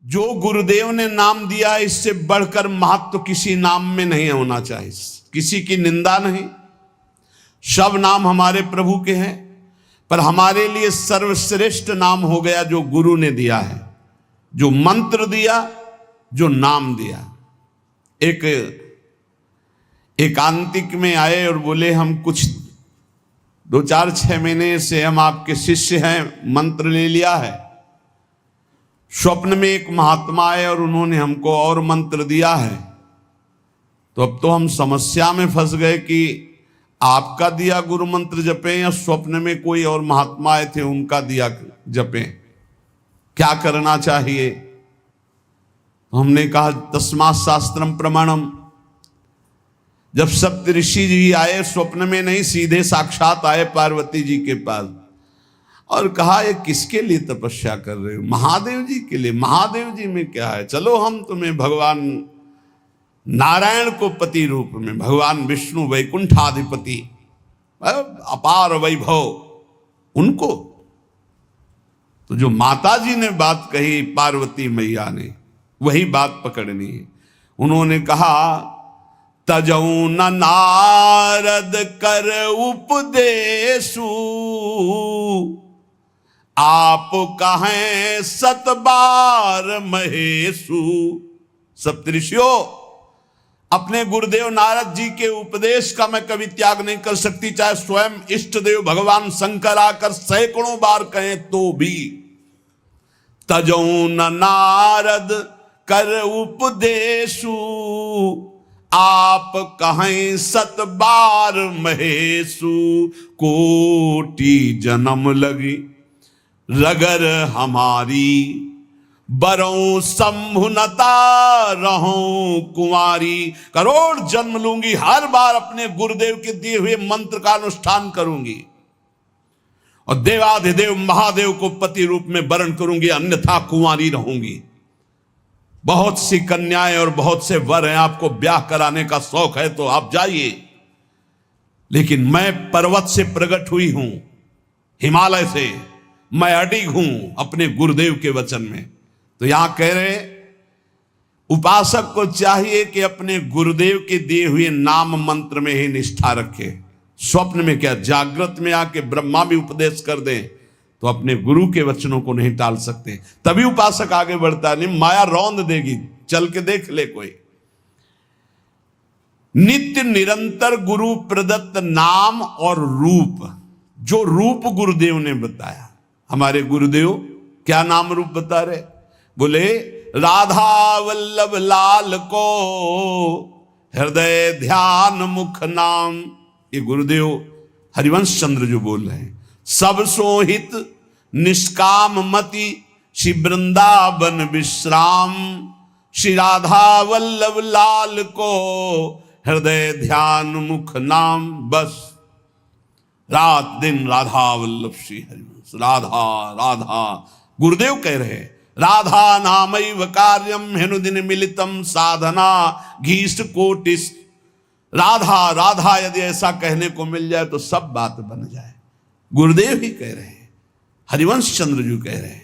जो गुरुदेव ने नाम दिया इससे बढ़कर महत्व किसी नाम में नहीं होना चाहिए। किसी की निंदा नहीं, सब नाम हमारे प्रभु के हैं, पर हमारे लिए सर्वश्रेष्ठ नाम हो गया जो गुरु ने दिया है, जो मंत्र दिया, जो नाम दिया। एक एकांतिक में आए और बोले हम कुछ 2-4-6 महीने से हम आपके शिष्य हैं, मंत्र ले लिया है। स्वप्न में एक महात्मा आए और उन्होंने हमको और मंत्र दिया है, तो अब तो हम समस्या में फंस गए कि आपका दिया गुरु मंत्र जपें या स्वप्न में कोई और महात्मा आए थे उनका दिया जपें, क्या करना चाहिए। हमने कहा तस्मात् शास्त्रम प्रमाणम। जब सप्त ऋषि जी आए, स्वप्न में नहीं सीधे साक्षात आए पार्वती जी के पास और कहा ये किसके लिए तपस्या कर रहे हो? महादेव जी के लिए। महादेव जी में क्या है, चलो हम तुम्हें भगवान नारायण को पति रूप में, भगवान विष्णु वैकुंठाधिपति अपार वैभव उनको। तो जो माता जी ने बात कही पार्वती मैया ने, वही बात पकड़नी है। उन्होंने कहा तजऊ न नारद कर उपदेशु, आप कहें 7 बार महेशु। सप्तऋषियों, अपने गुरुदेव नारद जी के उपदेश का मैं कभी त्याग नहीं कर सकती, चाहे स्वयं इष्ट देव भगवान शंकर आकर सैकड़ों बार कहें तो भी। तजऊ न नारद कर उपदेशु, आप कहें 7 बार महेशु। कोटि जन्म लगी रगर हमारी, बरों संभुनता रहूं कुंवारी। करोड़ जन्म लूंगी, हर बार अपने गुरुदेव के दिए हुए मंत्र का अनुष्ठान करूंगी और देवाधिदेव महादेव को पति रूप में वरण करूंगी, अन्यथा कुंवारी रहूंगी। बहुत सी कन्याएं और बहुत से वर हैं, आपको ब्याह कराने का शौक है तो आप जाइए, लेकिन मैं पर्वत से प्रकट हुई हूं, हिमालय से मैं अडिग हूं अपने गुरुदेव के वचन में। तो यहां कह रहे उपासक को चाहिए कि अपने गुरुदेव के दिए हुए नाम मंत्र में ही निष्ठा रखे। स्वप्न में क्या, जागृत में आके ब्रह्मा भी उपदेश कर दें तो अपने गुरु के वचनों को नहीं टाल सकते, तभी उपासक आगे बढ़ता है। नहीं माया रौंद देगी, चल के देख ले कोई। नित्य निरंतर गुरु प्रदत्त नाम और रूप, जो रूप गुरुदेव ने बताया। हमारे गुरुदेव क्या नाम रूप बता रहे? बोले राधा वल्लभ लाल को हृदय ध्यान मुख नाम। ये गुरुदेव हरिवंश चंद्र जो बोल रहे हैं, सब सोहित निष्काम मति श्री वृंदावन विश्राम। श्री राधा वल्लभ लाल को हृदय ध्यान मुख नाम। बस रात दिन राधा वल्लभ श्री हरिवंश, राधा राधा। गुरुदेव कह रहे हैं राधा नामैव कार्यम हेनुदिन मिलितम साधना घीष्ट कोटिस। राधा राधा यदि ऐसा कहने को मिल जाए तो सब बात बन जाए। गुरुदेव ही कह रहे हैं, हरिवंश चंद्र जी कह रहे हैं।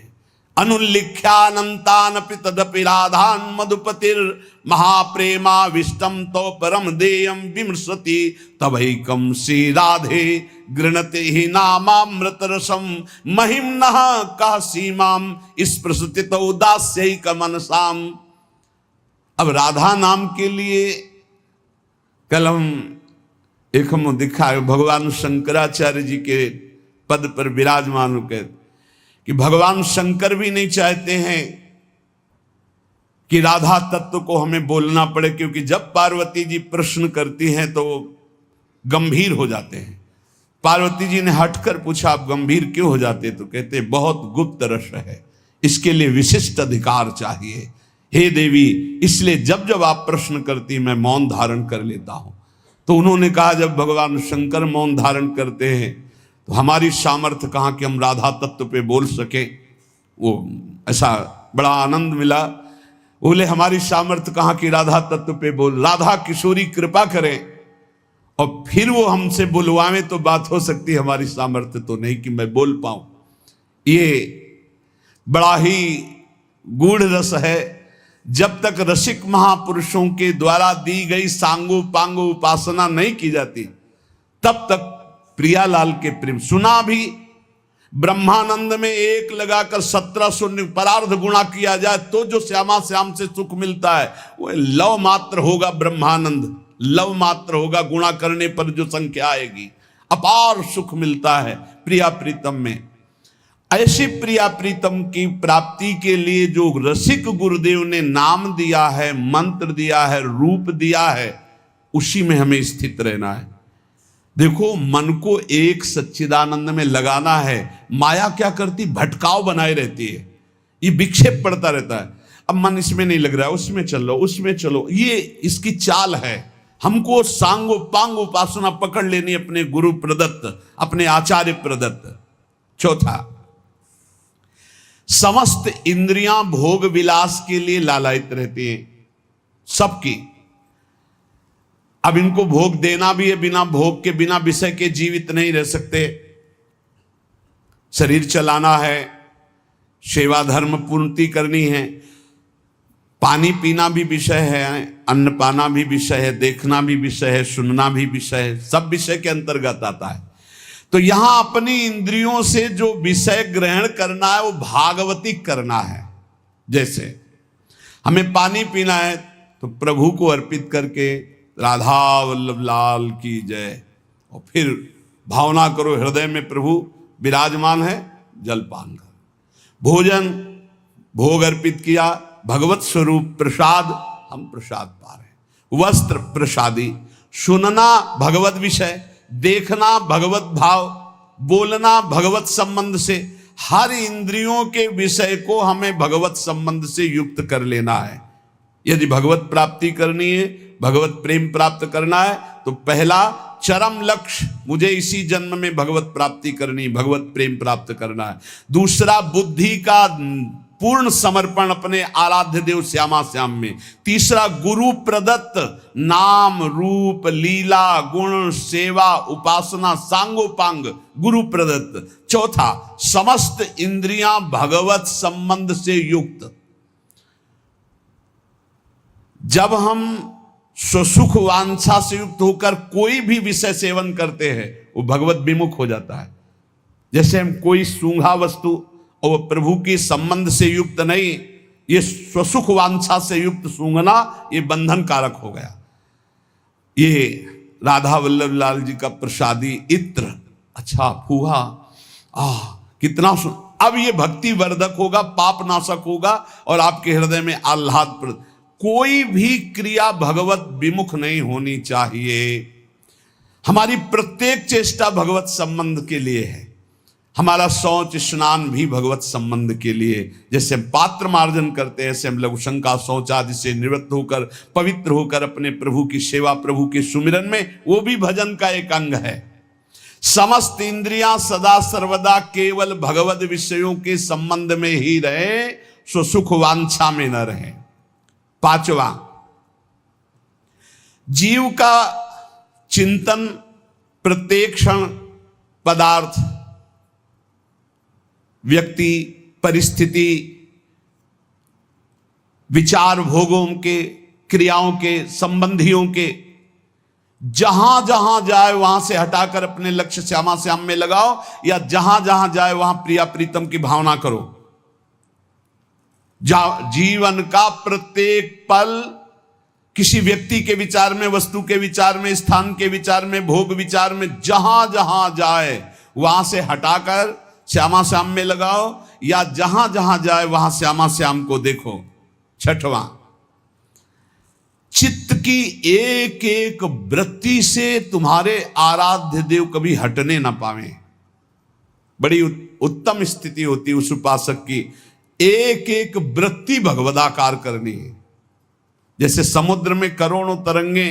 अनुल्लिख्यानंतानपि तदपि राधान मधुपतिर महाप्रेमा विष्टम तो परम देयम विमृशति तवैकम श्री राधे गृणते ही नामामृत रसम महिम्नः कह सीमाम स्पृशति उदास्यैक मनसाम। अब राधा नाम के लिए कल हम दिखा भगवान शंकराचार्य जी के पद पर विराजमान होकर कि भगवान शंकर भी नहीं चाहते हैं कि राधा तत्व को हमें बोलना पड़े, क्योंकि जब पार्वती जी प्रश्न करती हैं तो वो गंभीर हो जाते हैं। पार्वती जी ने हटकर पूछा आप गंभीर क्यों हो जाते? तो कहते बहुत गुप्त रस है, इसके लिए विशिष्ट अधिकार चाहिए। हे देवी, इसलिए जब जब आप प्रश्न करती मैं मौन धारण कर लेता हूं। तो उन्होंने कहा जब भगवान शंकर मौन धारण करते हैं तो हमारी सामर्थ्य कहाँ कि हम राधा तत्व पे बोल सके। वो ऐसा बड़ा आनंद मिला। बोले हमारी सामर्थ्य कहाँ कि राधा तत्व पे बोल, राधा किशोरी कृपा करें और फिर वो हमसे बुलवाएं तो बात हो सकती है, हमारी सामर्थ्य तो नहीं कि मैं बोल पाऊं। ये बड़ा ही गूढ़ रस है। जब तक रसिक महापुरुषों के द्वारा दी गई सांगो पांगो उपासना नहीं की जाती, तब तक प्रियालाल के प्रेम सुना भी। ब्रह्मानंद में एक लगाकर 1700 परार्ध गुणा किया जाए तो जो श्यामा श्याम से सुख मिलता है वो लव मात्र होगा। ब्रह्मानंद लव मात्र होगा, गुणा करने पर जो संख्या आएगी, अपार सुख मिलता है प्रिया प्रीतम में। ऐसी प्रिया प्रीतम की प्राप्ति के लिए जो रसिक गुरुदेव ने नाम दिया है, मंत्र दिया है, रूप दिया है, उसी में हमें स्थित रहना है। देखो, मन को एक सच्चिदानंद में लगाना है। माया क्या करती, भटकाव बनाए रहती है, ये विक्षेप पड़ता रहता है। अब मन इसमें नहीं लग रहा है, उसमें चलो, उसमें चलो, ये इसकी चाल है। हमको सांगो पांगो उपासना पकड़ लेनी अपने गुरु प्रदत्त, अपने आचार्य प्रदत्त। चौथा, समस्त इंद्रियां भोग विलास के लिए लालायित रहती हैं, सबकी। अब इनको भोग देना भी है, बिना भोग के, बिना विषय के जीवित नहीं रह सकते। शरीर चलाना है, सेवा धर्म पूर्ति करनी है, पानी पीना भी विषय है, अन्न पाना भी विषय है, देखना भी विषय है, सुनना भी विषय है, सब विषय के अंतर्गत आता है। तो यहां अपनी इंद्रियों से जो विषय ग्रहण करना है वो भागवतिक करना है। जैसे हमें पानी पीना है तो प्रभु को अर्पित करके राधा वल्लभ लाल की जय, और फिर भावना करो हृदय में प्रभु विराजमान है, जलपान करो। भोजन भोग अर्पित किया, भगवत स्वरूप प्रसाद, हम प्रसाद पा रहे हैं। वस्त्र प्रसादी, सुनना भगवत विषय, देखना भगवत भाव, बोलना भगवत संबंध से। हर इंद्रियों के विषय को हमें भगवत संबंध से युक्त कर लेना है। यदि भगवत प्राप्ति करनी है, भगवत प्रेम प्राप्त करना है, तो पहला चरम लक्ष्य, मुझे इसी जन्म में भगवत प्राप्ति करनी, भगवत प्रेम प्राप्त करना है। दूसरा, बुद्धि का पूर्ण समर्पण अपने आराध्य देव श्यामा श्याम में। तीसरा, गुरु प्रदत्त नाम रूप लीला गुण सेवा उपासना सांगोपांग गुरु प्रदत्त। चौथा, समस्त इंद्रियां भगवत संबंध से युक्त। जब हम स्वसुख वांछा से युक्त होकर कोई भी विषय सेवन करते हैं, वो भगवत विमुख हो जाता है। जैसे हम कोई सूंघा वस्तु और प्रभु के संबंध से युक्त नहीं, ये स्वसुख वांछा से युक्त सूंघना, ये बंधन कारक हो गया। ये राधा वल्लभ लाल जी का प्रसादी इत्र, अच्छा फूहा, कितना अब ये भक्ति वर्धक होगा, पाप नाशक होगा और आपके हृदय में आह्लाद। कोई भी क्रिया भगवत विमुख नहीं होनी चाहिए। हमारी प्रत्येक चेष्टा भगवत संबंध के लिए है। हमारा शौच स्नान भी भगवत संबंध के लिए। जैसे हम पात्र मार्जन करते हैं, ऐसे हम लघु शंका शौच आदि से निवृत्त होकर पवित्र होकर अपने प्रभु की सेवा, प्रभु के सुमिरन में, वो भी भजन का एक अंग है। समस्त इंद्रियां सदा सर्वदा केवल भगवत विषयों के संबंध में ही रहे, सो सुख वांछा में न रहे। पांचवा, जीव का चिंतन प्रत्येक क्षण पदार्थ, व्यक्ति, परिस्थिति, विचार भोगों के, क्रियाओं के, संबंधियों के, जहां जहां जाए वहां से हटाकर अपने लक्ष्य श्यामा श्याम में लगाओ, या जहां जहां जाए वहां प्रिया प्रीतम की भावना करो। जीवन का प्रत्येक पल किसी व्यक्ति के विचार में, वस्तु के विचार में, स्थान के विचार में, भोग विचार में, जहां जहां जाए वहां से हटाकर श्यामा श्याम में लगाओ, या जहां जहां जाए वहां श्यामा श्याम को देखो। छठवां, चित्त की एक एक वृत्ति से तुम्हारे आराध्य देव कभी हटने ना पावे। बड़ी उत्तम स्थिति होती उस उपासक की, एक एक वृत्ति भगवदाकार करनी है। जैसे समुद्र में करोड़ों तरंगे,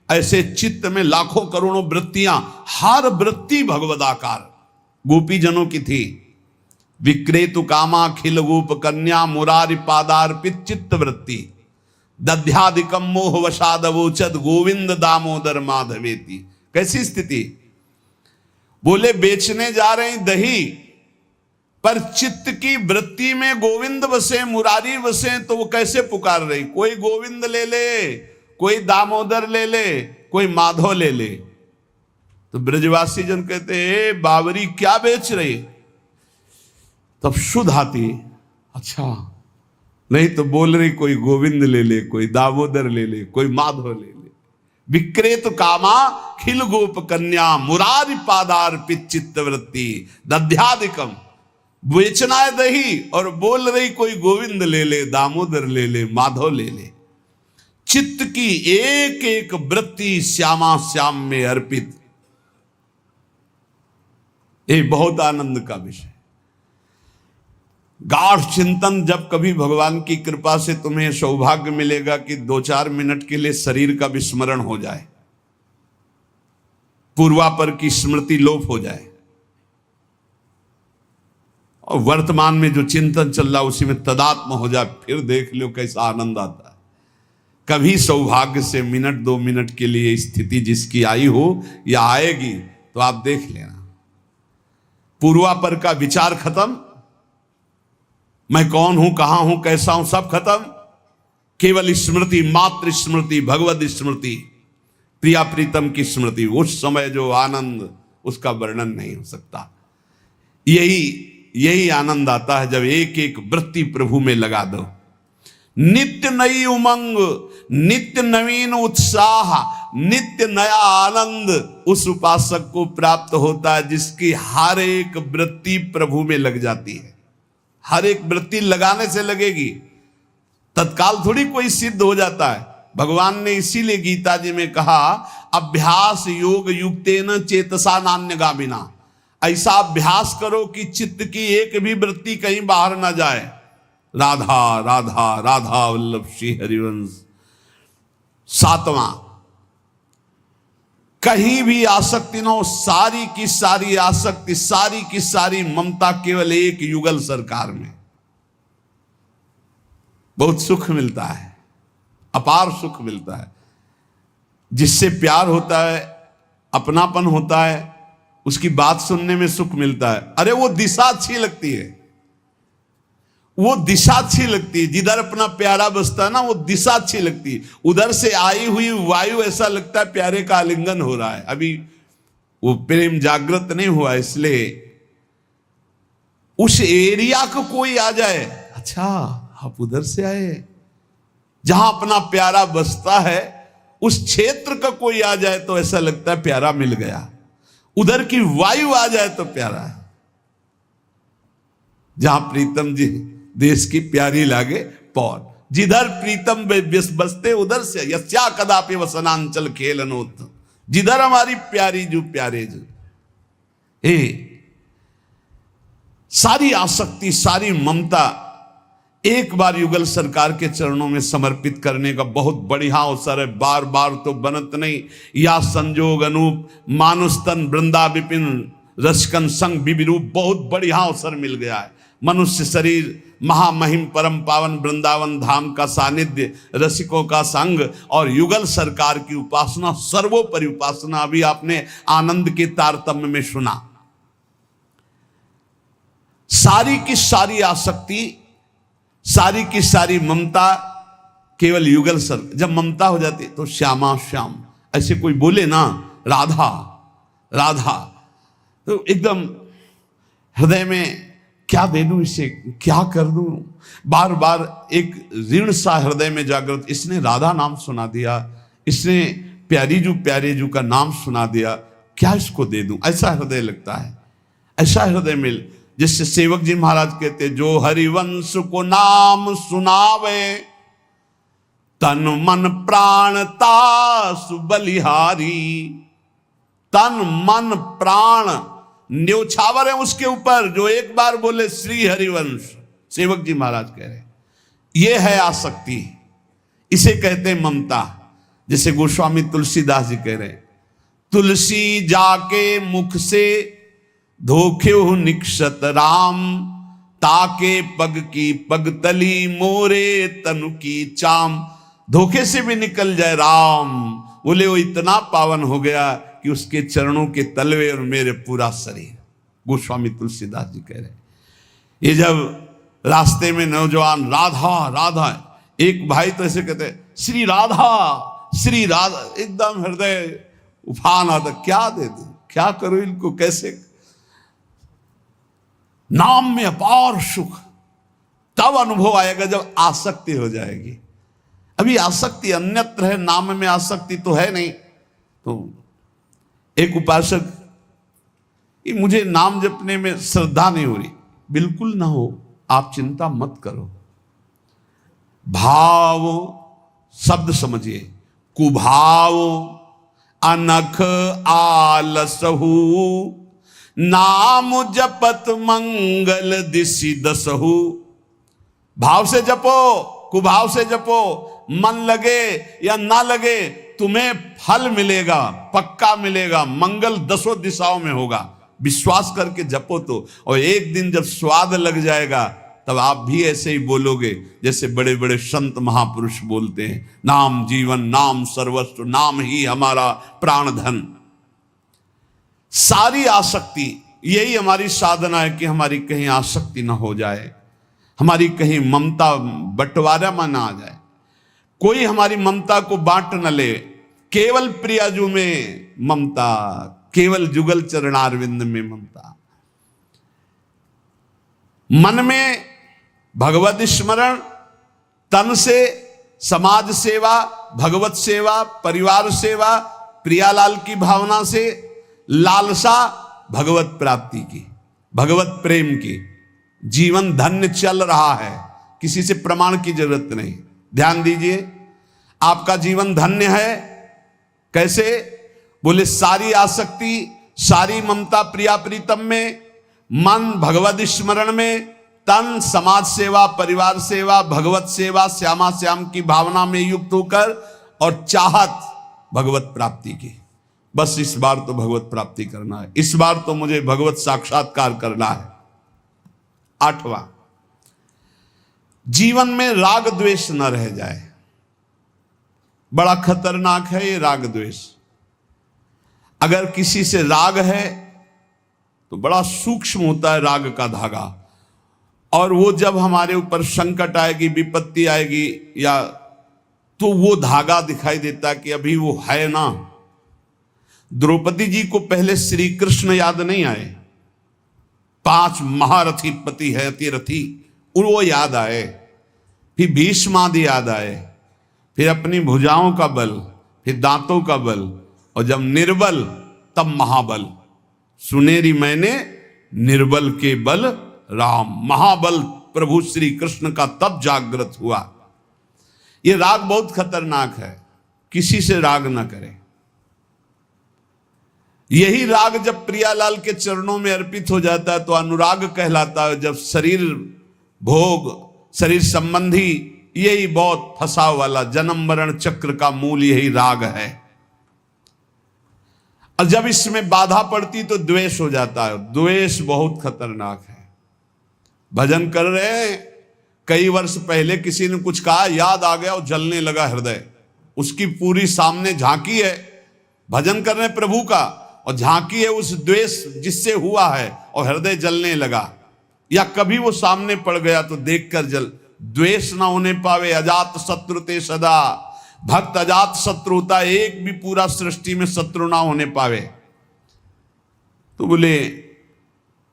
ऐसे चित्त में लाखों करोड़ों वृत्तियां, हर वृत्ति भगवदाकार। गोपी जनों की थी, विक्रेतु कामा खिल गोप कन्या मुरारी पादार्पित चित्त वृत्ति, दध्यादिकम मोह वशादवोचद गोविंद दामोदर माधवेति। कैसी स्थिति, बोले बेचने जा रहे हैं दही, पर चित्त की वृत्ति में गोविंद बसे, मुरारी बसे, तो वो कैसे पुकार रही? कोई गोविंद ले ले, कोई दामोदर ले ले, कोई माधव ले ले। तो ब्रजवासी जन कहते हैं बावरी क्या बेच रही? तब शुद्ध आती, अच्छा नहीं तो बोल रही कोई गोविंद ले ले, कोई दामोदर ले ले, कोई माधव ले ले। विक्रेत कामा खिल गोप कन्या मुरारी पादार्पित चित्त वृत्ति दध्यादिकम। बेचना है दही और बोल रही कोई गोविंद ले ले, दामोदर ले ले, माधव ले ले। चित्त की एक एक वृत्ति श्यामा श्याम में अर्पित, ये बहुत आनंद का विषय। गाढ़ चिंतन, जब कभी भगवान की कृपा से तुम्हें सौभाग्य मिलेगा कि 2-4 मिनट के लिए शरीर का विस्मरण हो जाए, पूर्वापर की स्मृति लोप हो जाए और वर्तमान में जो चिंतन चल रहा उसी में तदात्म हो जाए, फिर देख लो कैसा आनंद आता है। कभी सौभाग्य से मिनट 2 मिनट के लिए स्थिति जिसकी आई हो या आएगी तो आप देख लेना, पूर्वापर का विचार खत्म, मैं कौन हूं, कहां हूं, कैसा हूं, सब खत्म। केवल स्मृति, मात्र स्मृति, भगवत स्मृति, प्रिया प्रीतम की स्मृति। उस समय जो आनंद उसका वर्णन नहीं हो सकता। यही आनंद आता है जब एक एक वृत्ति प्रभु में लगा दो। नित्य नई उमंग, नित्य नवीन उत्साह, नित्य नया आनंद उस उपासक को प्राप्त होता है जिसकी हर एक वृत्ति प्रभु में लग जाती है। हर एक वृत्ति लगाने से लगेगी, तत्काल थोड़ी कोई सिद्ध हो जाता है। भगवान ने इसीलिए गीता जी में कहा अभ्यास योग युक्तेन चेतसा नान्यगामिना। ऐसा अभ्यास करो कि चित्त की एक भी वृत्ति कहीं बाहर ना जाए। राधा राधा राधा वल्लभ श्री हरिवंश। 7वां, कहीं भी आसक्ति न हो, सारी की सारी आसक्ति, सारी की सारी ममता केवल एक युगल सरकार में। बहुत सुख मिलता है, अपार सुख मिलता है। जिससे प्यार होता है, अपनापन होता है, उसकी बात सुनने में सुख मिलता है। अरे वो दिशा अच्छी लगती है, वो दिशा अच्छी लगती है। जिधर अपना प्यारा बसता है ना, वो दिशा अच्छी लगती है। उधर से आई हुई वायु ऐसा लगता है प्यारे का आलिंगन हो रहा है। अभी वो प्रेम जागृत नहीं हुआ, इसलिए उस एरिया को कोई आ जाए, अच्छा आप उधर से आए, जहां अपना प्यारा बसता है उस क्षेत्र का कोई आ जाए तो ऐसा लगता है प्यारा मिल गया। उधर की वायु आ जाए तो प्यारा है। जहां प्रीतम जी देश की प्यारी लागे पौर, जिधर प्रीतम बसते उधर से यस्या कदापि वसनांचल खेलनोत। जिधर हमारी प्यारी जो प्यारे जो, सारी आसक्ति, सारी ममता एक बार युगल सरकार के चरणों में समर्पित करने का बहुत बढ़िया अवसर है। बार बार तो बनत नहीं। या संजोग अनूप मानुष तन वृंदा विपिन रसकन संग विविरूप, बहुत बढ़िया अवसर मिल गया है। मनुष्य शरीर, महामहिम परम पावन वृंदावन धाम का सानिध्य, रसिकों का संग और युगल सरकार की उपासना, सर्वोपरि उपासना। अभी आपने आनंद के तारतम्य में सुना। सारी की सारी आसक्ति, सारी की सारी ममता केवल युगल सर। जब ममता हो जाती तो श्यामा श्याम, ऐसे कोई बोले ना राधा राधा, तो एकदम हृदय में क्या दे दूं इसे, क्या कर दूं। बार बार एक ऋण सा हृदय में जागृत। इसने राधा नाम सुना दिया, इसने प्यारी जू प्यारे जू का नाम सुना दिया, क्या इसको दे दूं, ऐसा हृदय लगता है। ऐसा हृदय मिल, जिससे सेवक जी महाराज कहते, जो हरिवंश को नाम सुनावे तन मन प्राण तासु बलिहारी। तन मन प्राण न्योछावर है उसके ऊपर, जो एक बार बोले श्री हरिवंश। सेवक जी महाराज कह रहे ये है आसक्ति, इसे कहते हैं ममता। जैसे गोस्वामी तुलसीदास जी कह रहे, तुलसी जाके मुख से धोखे निक्षत राम, ताके पग की पगतली मोरे तनु की चाम। धोखे से भी निकल जाए राम, बोले वो इतना पावन हो गया कि उसके चरणों के तलवे और मेरे पूरा शरीर। गोस्वामी तुलसीदास जी कह रहे ये जब रास्ते में नौजवान राधा राधा, एक भाई तो ऐसे कहते श्री राधा श्री राधा, एकदम हृदय उफान आता, क्या दे दूं, क्या करूं इनको, कैसे। नाम में अपार सुख तब अनुभव आएगा जब आसक्ति हो जाएगी। अभी आसक्ति अन्यत्र है, नाम में आसक्ति तो है नहीं। तो एक उपासक, ये मुझे नाम जपने में श्रद्धा नहीं हो रही, बिल्कुल ना हो, आप चिंता मत करो। भाव शब्द समझिए, कुभाव अनख आलसहु, नाम जपत मंगल दिशि दसहु। भाव से जपो, कुभाव से जपो, मन लगे या ना लगे तुम्हें फल मिलेगा, पक्का मिलेगा, मंगल दसों दिशाओं में होगा। विश्वास करके जपो तो, और एक दिन जब स्वाद लग जाएगा तब आप भी ऐसे ही बोलोगे जैसे बड़े बड़े संत महापुरुष बोलते हैं, नाम जीवन, नाम सर्वस्व, नाम ही हमारा प्राण धन। सारी आसक्ति, यही हमारी साधना है कि हमारी कहीं आसक्ति ना हो जाए, हमारी कहीं ममता बंटवारा में ना आ जाए, कोई हमारी ममता को बांट न ले। केवल प्रियाजू में ममता, केवल जुगल चरणारविंद में ममता। मन में भगवत स्मरण, तन से समाज सेवा, भगवत सेवा, परिवार सेवा, प्रियालाल की भावना से लालसा भगवत प्राप्ति की, भगवत प्रेम की। जीवन धन्य चल रहा है, किसी से प्रमाण की जरूरत नहीं। ध्यान दीजिए, आपका जीवन धन्य है। कैसे? बोले सारी आसक्ति, सारी ममता प्रिया प्रीतम में, मन भगवत स्मरण में, तन समाज सेवा, परिवार सेवा, भगवत सेवा, श्यामा श्याम की भावना में युक्त होकर, और चाहत भगवत प्राप्ति की। बस इस बार तो भगवत प्राप्ति करना है, इस बार तो मुझे भगवत साक्षात्कार करना है। 8वां, जीवन में राग द्वेष न रह जाए। बड़ा खतरनाक है ये राग द्वेष। अगर किसी से राग है तो बड़ा सूक्ष्म होता है राग का धागा, और वो जब हमारे ऊपर संकट आएगी, विपत्ति आएगी, या तो वो धागा दिखाई देता कि अभी वो है ना। द्रौपदी जी को पहले श्री कृष्ण याद नहीं आए, 5 महारथी पति है अतिरथी, वो याद आए, फिर भीष्मादि याद आए, फिर अपनी भुजाओं का बल, फिर दांतों का बल, और जब निर्बल तब महाबल। सुनेरी मैंने निर्बल के बल राम, महाबल प्रभु श्री कृष्ण का तब जागृत हुआ। ये राग बहुत खतरनाक है, किसी से राग ना करें। यही राग जब प्रियालाल के चरणों में अर्पित हो जाता है तो अनुराग कहलाता है। जब शरीर भोग, शरीर संबंधी, यही बहुत फंसाव वाला जन्म मरण चक्र का मूल यही राग है। और जब इसमें बाधा पड़ती तो द्वेष हो जाता है। द्वेष बहुत खतरनाक है। भजन कर रहे हैं, कई वर्ष पहले किसी ने कुछ कहा, याद आ गया और जलने लगा हृदय। उसकी पूरी सामने झांकी है, भजन कर रहे हैं प्रभु का, और झांकी है उस द्वेष जिससे हुआ है, और हृदय जलने लगा। या कभी वो सामने पड़ गया तो देखकर जल। द्वेष ना होने पावे, अजात शत्रु ते सदा। भक्त अजात शत्रु होता, एक भी पूरा सृष्टि में शत्रु ना होने पावे। तो बोले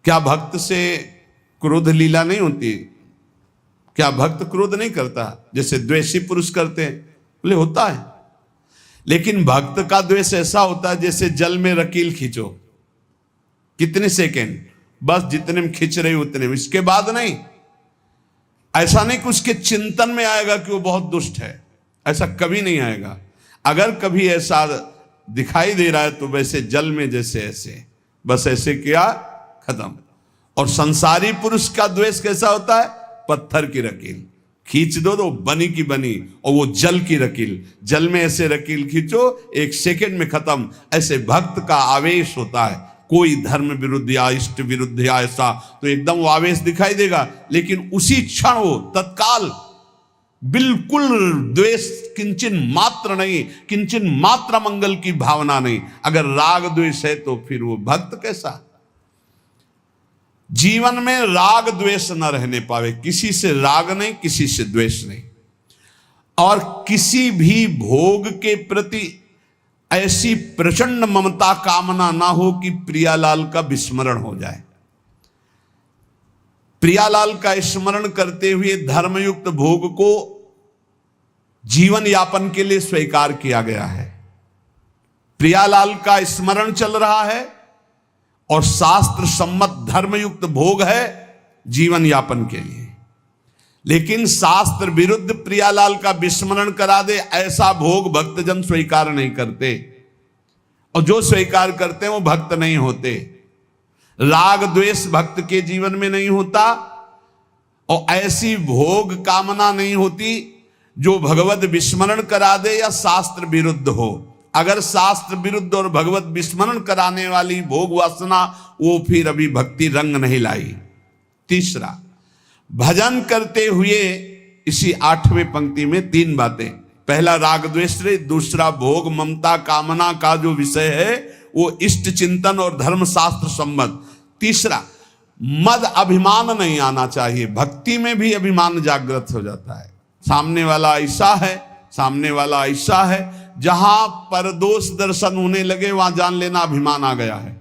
क्या भक्त से क्रोध लीला नहीं होती? क्या भक्त क्रोध नहीं करता जैसे द्वेषी पुरुष करते हैं? बोले होता है, लेकिन भक्त का द्वेष ऐसा होता है जैसे जल में रकील खींचो, कितने सेकेंड, बस जितने में खींच रही उतने में, इसके बाद नहीं। ऐसा नहीं कि उसके चिंतन में आएगा कि वो बहुत दुष्ट है, ऐसा कभी नहीं आएगा। अगर कभी ऐसा दिखाई दे रहा है तो वैसे जल में जैसे ऐसे, बस ऐसे किया, खत्म। और संसारी पुरुष का द्वेष कैसा होता है? पत्थर की रकील खींच दो तो बनी की बनी, और वो जल की रकील, जल में ऐसे रकील खींचो, 1 सेकेंड में खत्म। ऐसे भक्त का आवेश होता है। कोई धर्म विरुद्ध या इष्ट विरुद्ध या ऐसा तो एकदम वो आवेश दिखाई देगा, लेकिन उसी क्षण वो तत्काल बिल्कुल द्वेष किंचन मात्र नहीं, किंचन मात्र मंगल की भावना नहीं। अगर राग द्वेष है तो फिर वो भक्त कैसा? जीवन में राग द्वेष न रहने पावे, किसी से राग नहीं, किसी से द्वेष नहीं, और किसी भी भोग के प्रति ऐसी प्रचंड ममता कामना ना हो कि प्रियालाल का विस्मरण हो जाए। प्रियालाल का स्मरण करते हुए धर्मयुक्त भोग को जीवन यापन के लिए स्वीकार किया गया है। प्रियालाल का स्मरण चल रहा है और शास्त्र सम्मत धर्मयुक्त भोग है जीवन यापन के लिए, लेकिन शास्त्र विरुद्ध प्रियालाल का विस्मरण करा दे ऐसा भोग भक्तजन स्वीकार नहीं करते, और जो स्वीकार करते हैं वो भक्त नहीं होते। राग द्वेष भक्त के जीवन में नहीं होता, और ऐसी भोग कामना नहीं होती जो भगवत विस्मरण करा दे या शास्त्र विरुद्ध हो। अगर शास्त्र विरुद्ध और भगवत विस्मरण कराने वाली भोग वासना, वो फिर अभी भक्ति रंग नहीं लाई। तीसरा, भजन करते हुए इसी 8वें पंक्ति में 3 बातें। पहला राग द्वेष, दूसरा भोग ममता कामना का जो विषय है वो इष्ट चिंतन और धर्म शास्त्र सम्मत। तीसरा, मद अभिमान नहीं आना चाहिए। भक्ति में भी अभिमान जागृत हो जाता है, सामने वाला ऐसा है, सामने वाला ऐसा है। जहां परदोष दर्शन होने लगे वहां जान लेना अभिमान आ गया है।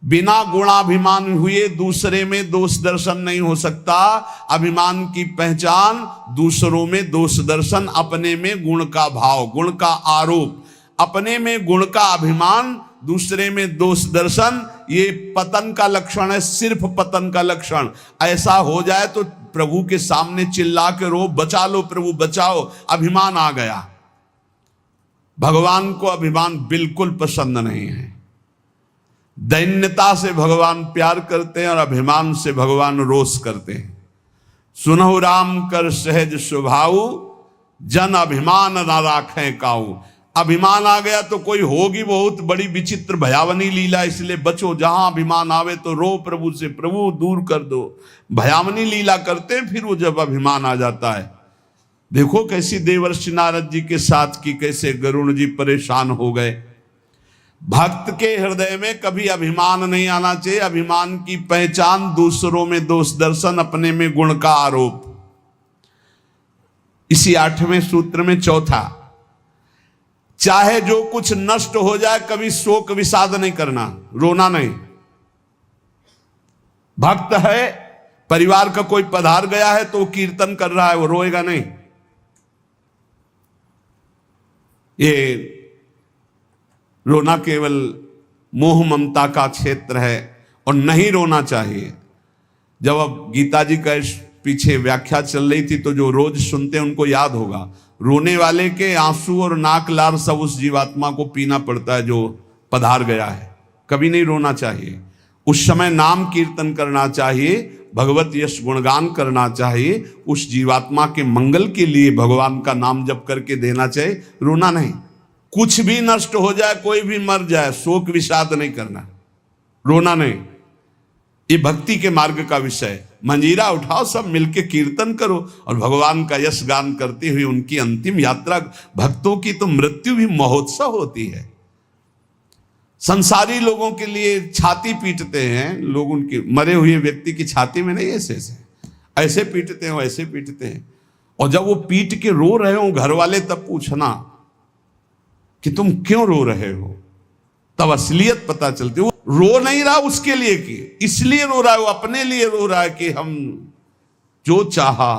बिना गुणाभिमान हुए दूसरे में दोष दर्शन नहीं हो सकता। अभिमान की पहचान दूसरों में दोष दर्शन, अपने में गुण का भाव, गुण का आरोप, अपने में गुण का अभिमान, दूसरे में दोष दर्शन, ये पतन का लक्षण है, सिर्फ पतन का लक्षण। ऐसा हो जाए तो प्रभु के सामने चिल्ला के रो, बचा लो प्रभु बचाओ, अभिमान आ गया। भगवान को अभिमान बिल्कुल पसंद नहीं है। दैन्यता से भगवान प्यार करते हैं और अभिमान से भगवान रोष करते हैं। सुनहु राम कर सहज स्वभाव, जन अभिमान ना राखें काऊ। अभिमान आ गया तो कोई होगी बहुत बड़ी विचित्र भयावनी लीला, इसलिए बचो। जहां अभिमान आवे तो रो प्रभु से, प्रभु दूर कर दो। भयावनी लीला करते हैं फिर वो जब अभिमान आ जाता है। देखो कैसी देवर्षि नारद जी के साथ की, कैसे गरुण जी परेशान हो गए। भक्त के हृदय में कभी अभिमान नहीं आना चाहिए। अभिमान की पहचान दूसरों में दोष दर्शन, अपने में गुण का आरोप। इसी 8वें सूत्र में चौथा, चाहे जो कुछ नष्ट हो जाए कभी शोक विषाद नहीं करना, रोना नहीं। भक्त है, परिवार का कोई पधार गया है तो वो कीर्तन कर रहा है, वो रोएगा नहीं। ये रोना केवल मोह ममता का क्षेत्र है और नहीं रोना चाहिए। जब अब गीता जी का पीछे व्याख्या चल रही थी तो जो रोज सुनते हैं उनको याद होगा, रोने वाले के आंसू और नाक लार सब उस जीवात्मा को पीना पड़ता है जो पधार गया है। कभी नहीं रोना चाहिए। उस समय नाम कीर्तन करना चाहिए, भगवत यश गुणगान करना चाहिए, उस जीवात्मा के मंगल के लिए भगवान का नाम जप करके देना चाहिए, रोना नहीं। कुछ भी नष्ट हो जाए, कोई भी मर जाए, शोक विषाद नहीं करना, रोना नहीं। ये भक्ति के मार्ग का विषय। मंजीरा उठाओ, सब मिलके कीर्तन करो और भगवान का यश गान करते हुए उनकी अंतिम यात्रा। भक्तों की तो मृत्यु भी महोत्सव होती है। संसारी लोगों के लिए छाती पीटते हैं लोग, उनके मरे हुए व्यक्ति की छाती में नहीं, ऐसे पीटते हैं, वैसे पीटते हैं। और जब वो पीट के रो रहे हो घर वाले, तब पूछना कि तुम क्यों रो रहे हो, तब असलियत पता चलती है। वो रो नहीं रहा उसके लिए कि इसलिए रो रहा है, वो अपने लिए रो रहा है कि हम जो चाहा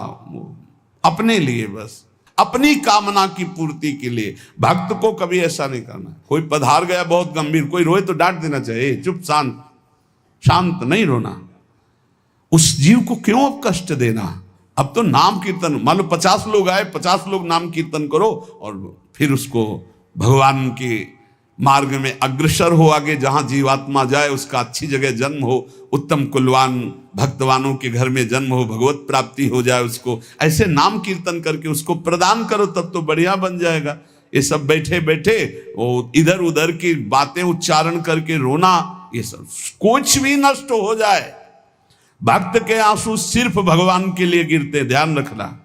अपने लिए, बस अपनी कामना की पूर्ति के लिए। भक्त को कभी ऐसा नहीं करना। कोई पधार गया बहुत गंभीर, कोई रोए तो डांट देना चाहिए, चुप शांत नहीं रोना। उस जीव को क्यों अब कष्ट देना। अब तो नाम कीर्तन, मान लो 50 लोग आए, 50 लोग नाम कीर्तन करो और फिर उसको भगवान के मार्ग में अग्रसर हो आगे। जहां जीवात्मा जाए उसका अच्छी जगह जन्म हो, उत्तम कुलवान भक्तवानों के घर में जन्म हो, भगवत प्राप्ति हो जाए उसको। ऐसे नाम कीर्तन करके उसको प्रदान करो, तब तो बढ़िया बन जाएगा। ये सब बैठे बैठे वो इधर उधर की बातें उच्चारण करके रोना, ये सब कुछ भी नष्ट हो जाए। भक्त के आंसू सिर्फ भगवान के लिए गिरते, ध्यान रखना।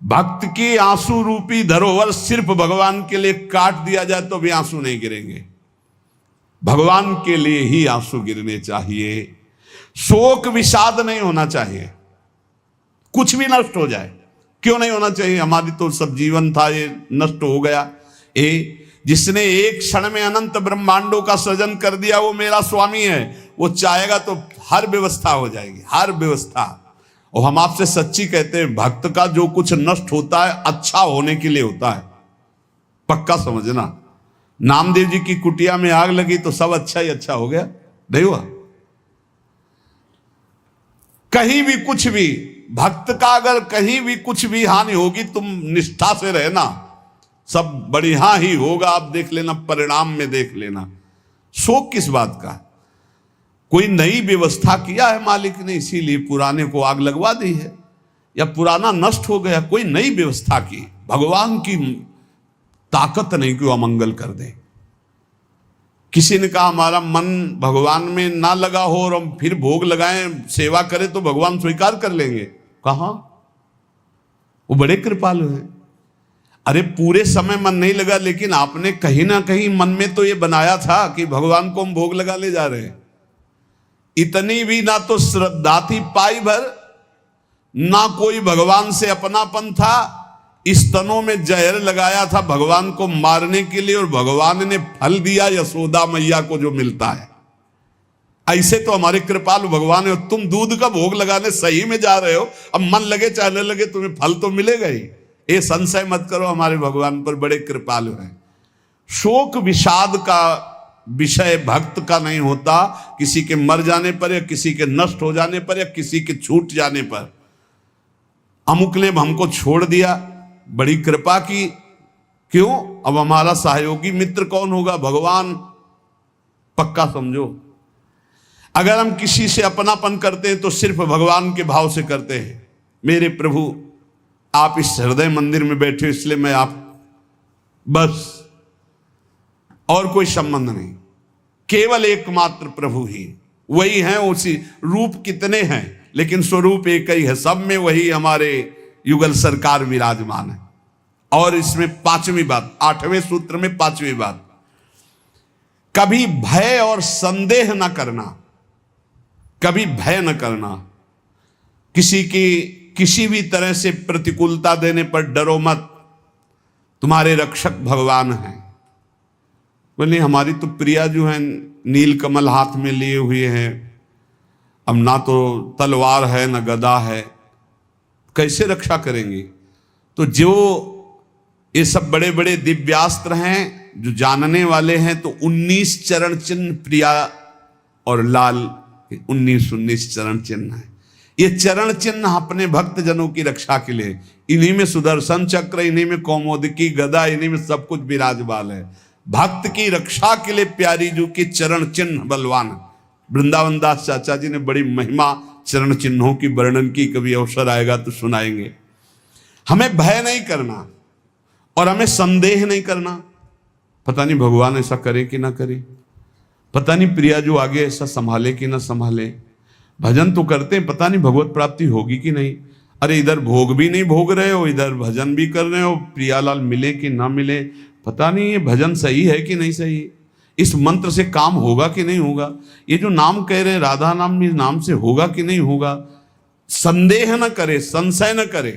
भक्त की आंसू रूपी धरोहर सिर्फ भगवान के लिए काट दिया जाए तो भी आंसू नहीं गिरेंगे। भगवान के लिए ही आंसू गिरने चाहिए। शोक विषाद नहीं होना चाहिए, कुछ भी नष्ट हो जाए, क्यों नहीं होना चाहिए? हमारी तो सब जीवन था, ये नष्ट हो गया। जिसने एक क्षण में अनंत ब्रह्मांडों का सृजन कर दिया वो मेरा स्वामी है। वो चाहेगा तो हर व्यवस्था हो जाएगी, हर व्यवस्था। और हम आपसे सच्ची कहते हैं, भक्त का जो कुछ नष्ट होता है अच्छा होने के लिए होता है, पक्का समझना। नामदेव जी की कुटिया में आग लगी तो सब अच्छा ही अच्छा हो गया? नहीं हुआ। कहीं भी कुछ भी, भक्त का अगर कहीं भी कुछ भी हानि होगी, तुम निष्ठा से रहना, सब बढ़िया ही होगा। आप देख लेना, परिणाम में देख लेना। शोक किस बात का? कोई नई व्यवस्था किया है मालिक ने, इसीलिए पुराने को आग लगवा दी है, या पुराना नष्ट हो गया, कोई नई व्यवस्था की। भगवान की ताकत नहीं कि वो अमंगल कर दे। किसी ने कहा हमारा मन भगवान में ना लगा हो और हम फिर भोग लगाएं, सेवा करें तो भगवान स्वीकार कर लेंगे। कहा? वो बड़े कृपालु हैं। अरे पूरे समय मन नहीं लगा, लेकिन आपने कहीं ना कहीं मन में तो ये बनाया था कि भगवान को हम भोग लगाने जा रहे हैं। इतनी भी ना तो श्रद्धा थी पाई भर, ना कोई भगवान से अपनापन था। स्तनों में जहर लगाया था भगवान को मारने के लिए, और भगवान ने फल दिया यशोदा मैया को जो मिलता है। ऐसे तो हमारे कृपालु भगवान है। तुम दूध का भोग लगाने सही में जा रहे हो, अब मन लगे चाहने लगे तुम्हें फल तो मिलेगा ही। ये संशय मत करो, हमारे भगवान पर बड़े कृपालु हैं। शोक विषाद का विषय भक्त का नहीं होता। किसी के मर जाने पर, या किसी के नष्ट हो जाने पर, या किसी के छूट जाने पर। अमुक ने हमको छोड़ दिया, बड़ी कृपा की, क्यों? अब हमारा सहयोगी मित्र कौन होगा? भगवान। पक्का समझो। अगर हम किसी से अपनापन करते हैं तो सिर्फ भगवान के भाव से करते हैं। मेरे प्रभु आप इस हृदय मंदिर में बैठे, इसलिए मैं आप, बस और कोई संबंध नहीं, केवल एकमात्र प्रभु ही वही हैं। उसी रूप कितने हैं, लेकिन स्वरूप एक ही है। सब में वही हमारे युगल सरकार विराजमान है। और इसमें पांचवी बात, 8वें सूत्र में पांचवी बात, कभी भय और संदेह न करना। कभी भय न करना, किसी की किसी भी तरह से प्रतिकूलता देने पर डरो मत, तुम्हारे रक्षक भगवान हैं। बोले हमारी तो प्रिया जो है नील कमल हाथ में लिए हुए हैं, अब ना तो तलवार है ना गदा है, कैसे रक्षा करेंगी? तो जो ये सब बड़े बड़े दिव्यास्त्र हैं, जो जानने वाले हैं, तो 19 चरण चिन्ह प्रिया और लाल 19 चरण चिन्ह है। ये चरण चिन्ह अपने भक्त जनों की रक्षा के लिए, इन्हीं में सुदर्शन चक्र, इन्हीं में कौमोदकी गदा, इन्हीं में सब कुछ विराजमान है। भक्त की रक्षा के लिए प्यारी जी के चरण चिन्ह बलवान। वृंदावन दास चाचा जी ने बड़ी महिमा चरण चिन्हों की वर्णन की, कभी अवसर आएगा तो सुनाएंगे। हमें भय नहीं करना और हमें संदेह नहीं करना, पता नहीं भगवान ऐसा करे कि ना करे, पता नहीं प्रिया जो आगे ऐसा संभाले कि ना संभाले। भजन तो करते हैं, पता नहीं भगवत प्राप्ति होगी कि नहीं। अरे इधर भोग भी नहीं भोग रहे हो, इधर भजन भी कर रहे हो, प्रियालाल मिले कि ना मिले, पता नहीं ये भजन सही है कि नहीं सही, इस मंत्र से काम होगा कि नहीं होगा, ये जो नाम कह रहे हैं राधा नाम, इस नाम से होगा कि नहीं होगा। संदेह न करे, संशय न करे।